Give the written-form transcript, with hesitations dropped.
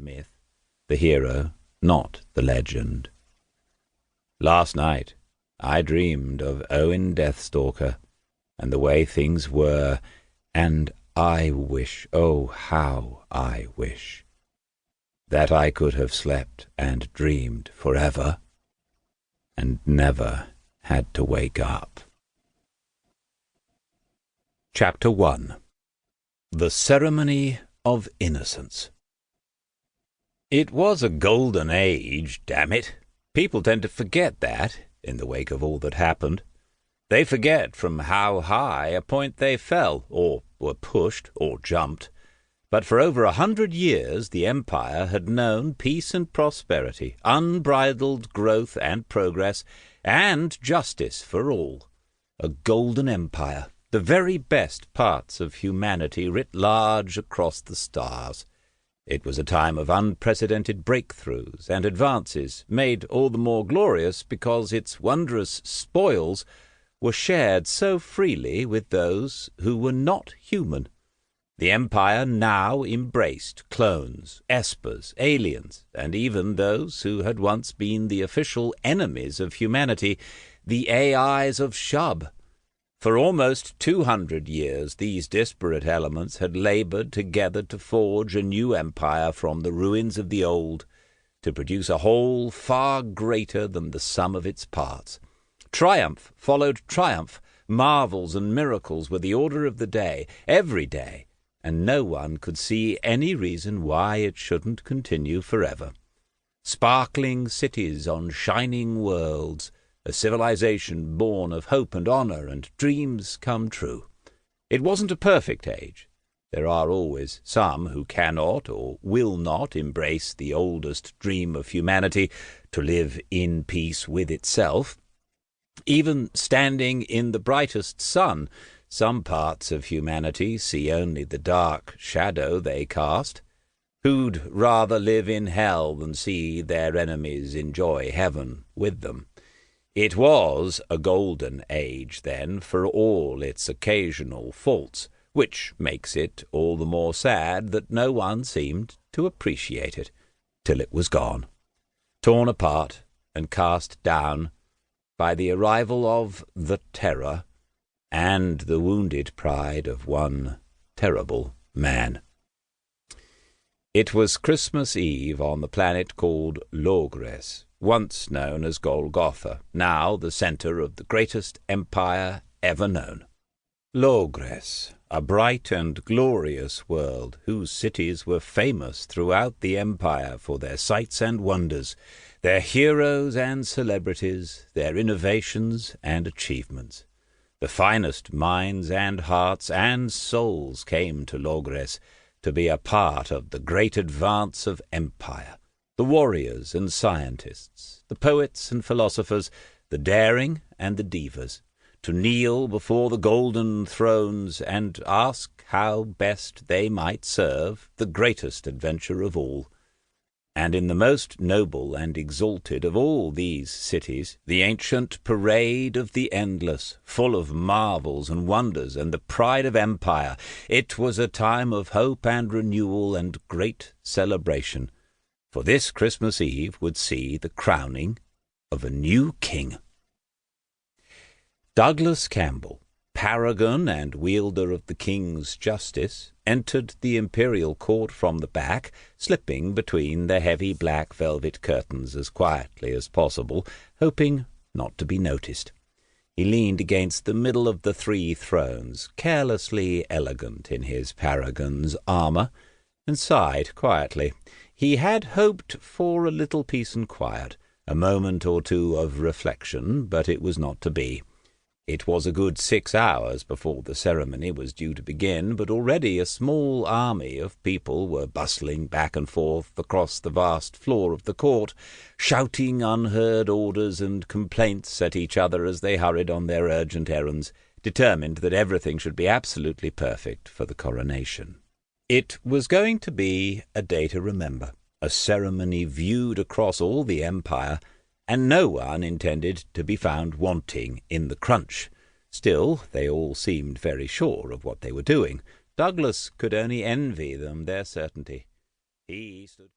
myth, the hero, not the legend. Last night I dreamed of Owen Deathstalker and the way things were, and I wish, oh how I wish, that I could have slept and dreamed forever and never had to wake up. Chapter 1. The Ceremony of Innocence. It was a golden age, damn it. People tend to forget that, in the wake of all that happened. They forget from how high a point they fell, or were pushed, or jumped. But for over 100 years the Empire had known peace and prosperity, unbridled growth and progress, and justice for all. A golden empire, the very best parts of humanity writ large across the stars. It was a time of unprecedented breakthroughs and advances, made all the more glorious because its wondrous spoils were shared so freely with those who were not human. The Empire now embraced clones, espers, aliens, and even those who had once been the official enemies of humanity, the AIs of Shub. For almost 200 years these disparate elements had labored together to forge a new empire from the ruins of the old, to produce a whole far greater than the sum of its parts. Triumph followed triumph, marvels and miracles were the order of the day, every day, and no one could see any reason why it shouldn't continue forever. Sparkling cities on shining worlds, a civilization born of hope and honor and dreams come true. It wasn't a perfect age. There are always some who cannot or will not embrace the oldest dream of humanity, to live in peace with itself. Even standing in the brightest sun, some parts of humanity see only the dark shadow they cast. Who'd rather live in hell than see their enemies enjoy heaven with them? It was a golden age, then, for all its occasional faults, which makes it all the more sad that no one seemed to appreciate it, till it was gone, torn apart and cast down by the arrival of the Terror and the wounded pride of one terrible man. It was Christmas Eve on the planet called Logres, once known as Golgotha, now the center of the greatest empire ever known. Logres, a bright and glorious world whose cities were famous throughout the empire for their sights and wonders, their heroes and celebrities, their innovations and achievements. The finest minds and hearts and souls came to Logres to be a part of the great advance of empire. The warriors and scientists, the poets and philosophers, the daring and the divas, to kneel before the golden thrones and ask how best they might serve the greatest adventure of all. And in the most noble and exalted of all these cities, the ancient parade of the endless, full of marvels and wonders and the pride of empire, it was a time of hope and renewal and great celebration. For this Christmas Eve would see the crowning of a new king. Douglas Campbell, Paragon and wielder of the king's justice, entered the imperial court from the back, slipping between the heavy black velvet curtains as quietly as possible, hoping not to be noticed. He leaned against the middle of the 3 thrones, carelessly elegant in his paragon's armor, and sighed quietly. He had hoped for a little peace and quiet, a moment or two of reflection, but it was not to be. It was a good 6 hours before the ceremony was due to begin, but already a small army of people were bustling back and forth across the vast floor of the court, shouting unheard orders and complaints at each other as they hurried on their urgent errands, determined that everything should be absolutely perfect for the coronation. It was going to be a day to remember, a ceremony viewed across all the empire, and no one intended to be found wanting in the crunch. Still, they all seemed very sure of what they were doing. Douglas could only envy them their certainty. He stood